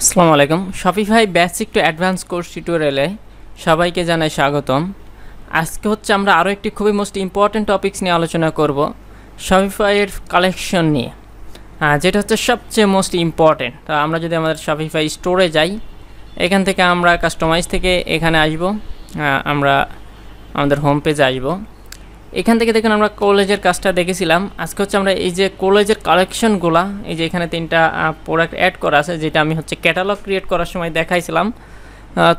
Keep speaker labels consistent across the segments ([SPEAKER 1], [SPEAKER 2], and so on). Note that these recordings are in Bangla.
[SPEAKER 1] আসসালামু আলাইকুম। Shopify basic to advance course টিউটোরিয়ালে সবাইকে জানাই স্বাগতম। আজকে হচ্ছে আমরা আরও একটি খুবই মোস্ট ইম্পর্ট্যান্ট টপিকস নিয়ে আলোচনা করব, শপিফাইয়ের কালেকশন নিয়ে, যেটা হচ্ছে সবচেয়ে মোস্ট ইম্পর্ট্যান্ট। তো আমরা যদি আমাদের শপিফাই স্টোরে যাই, এখান থেকে আমরা কাস্টমাইজ থেকে এখানে আসব, আমরা আমাদের হোম পেজে আসব। এখান থেকে দেখুন আমরা কলেজের কাজটা দেখেছিলাম। আজকে হচ্ছে আমরা এই যে কলেজের কালেকশনগুলা, এই যে এখানে 3টা প্রোডাক্ট অ্যাড করা আছে, যেটা আমি হচ্ছে ক্যাটালগ ক্রিয়েট করার সময় দেখাইছিলাম।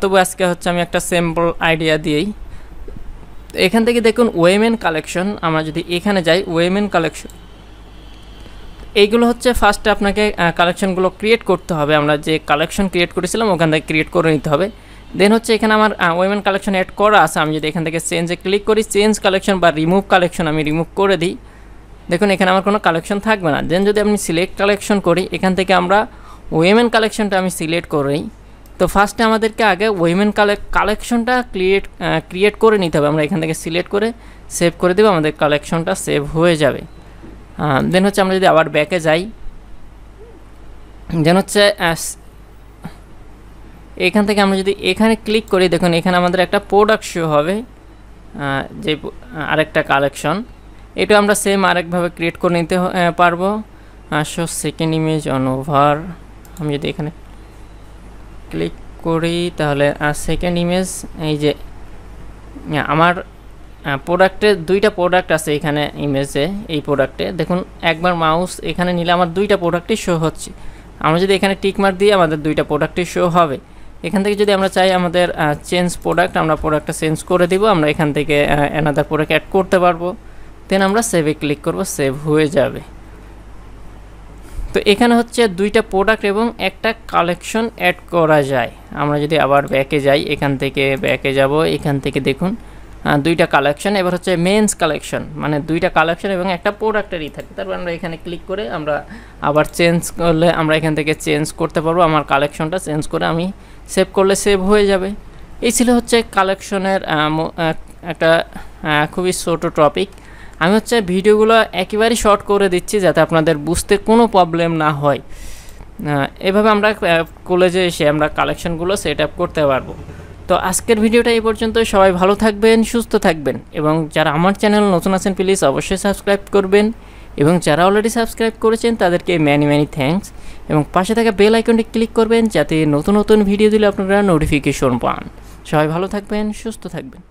[SPEAKER 1] তবু আজকে হচ্ছে আমি একটা সিম্পল আইডিয়া দিয়েই এখান থেকে দেখুন ওয়েমেন কালেকশন। আমরা যদি এখানে যাই, ওয়েমেন কালেকশন, এইগুলো হচ্ছে ফার্স্টে আপনাকে কালেকশনগুলো ক্রিয়েট করতে হবে। আমরা যে কালেকশন ক্রিয়েট করেছিলাম ওখান থেকে ক্রিয়েট করে নিতে হবে। দেন হচ্ছে এখানে আমার ওয়েমেন কালেকশন অ্যাড করা আছে। আমি যদি এখান থেকে চেঞ্জে ক্লিক করি, চেঞ্জ কালেকশন বা রিমুভ কালেকশন আমি রিমুভ করে দিই, দেখুন এখানে আমার কোনো কালেকশন থাকবে না। দেন যদি আমি সিলেক্ট কালেকশন করি, এখান থেকে আমরা ওয়েমেন কালেকশনটা আমি সিলেক্ট করি। তো ফার্স্টে আমাদেরকে আগে ওয়েমেন কালেকশনটা ক্রিয়েট করে নিতে হবে। আমরা এখান থেকে সিলেক্ট করে সেভ করে দেবো, আমাদের কালেকশনটা সেভ হয়ে যাবে। দেন হচ্ছে আমরা যদি আবার ব্যাকে যাই, দেন হচ্ছে এখান থেকে আমরা যদি এখানে ক্লিক করি, দেখুন এখানে আমাদের একটা প্রোডাক্ট শো হবে, যে আরেকটা কালেকশন। এটা আমরা সেম আরেকভাবে ক্রিয়েট করে নিতে পারবো। Show second image on over, আমি যদি এখানে ক্লিক করি তাহলে সেকেন্ড ইমেজ, এই যে আমার প্রোডাক্টে 2টা প্রোডাক্ট আছে এখানে ইমেজে। এই প্রোডাক্টে দেখুন একবার মাউস এখানে নিলে আমার 2টা প্রোডাক্টই শো হচ্ছে। আমরা যদি এখানে টিক মার্ক দিই, আমাদের 2টা প্রোডাক্টই শো হবে। এখান থেকে যদি আমরা চাই আমাদের চেঞ্জ প্রোডাক্ট, আমরা প্রোডাক্টটা চেঞ্জ করে দিব। আমরা এখান থেকে অ্যানাদার প্রোডাক্ট অ্যাড করতে পারবো। দেন আমরা সেভে ক্লিক করব, সেভ হয়ে যাবে। তো এখানে হচ্ছে 2টা প্রোডাক্ট এবং একটা কালেকশন অ্যাড করা যায়। আমরা যদি আবার ব্যাকে যাই, এখান থেকে ব্যাকে যাব, এখান থেকে দেখুন 2টা কালেকশন। এবার হচ্ছে মেন্স কালেকশন, মানে 2টা কালেকশন এবং একটা প্রোডাক্টেরই থাকে। তারপর আমরা এখানে ক্লিক করে আমরা আবার চেঞ্জ করলে আমরা এখান থেকে চেঞ্জ করতে পারবো। আমার কালেকশনটা চেঞ্জ করে আমি সেভ করলে সেভ হয়ে যাবে। এই ছিল হচ্ছে কালেকশনের একটা খুবই ছোট টপিক। আমি হচ্ছে ভিডিওগুলো একেবারেই শর্ট করে দিচ্ছি যাতে আপনাদের বুঝতে কোনো প্রবলেম না হয়। এভাবে আমরা কলেজে এসে আমরা কালেকশনগুলো সেট আপ করতে পারবো। তো আজকের ভিডিওটা এই পর্যন্ত। সবাই ভালো থাকবেন, সুস্থ থাকবেন, এবং যারা আমার চ্যানেল নতুন আছেন প্লিজ অবশ্যই সাবস্ক্রাইব করবেন, এবং যারা অলরেডি সাবস্ক্রাইব করেছেন তাদেরকে ম্যানি থ্যাঙ্কস, এবং পাশে থাকা বেল আইকনটি ক্লিক করবেন যাতে নতুন নতুন ভিডিও দিলে আপনারা নোটিফিকেশন পান। সবাই ভালো থাকবেন, সুস্থ থাকবেন।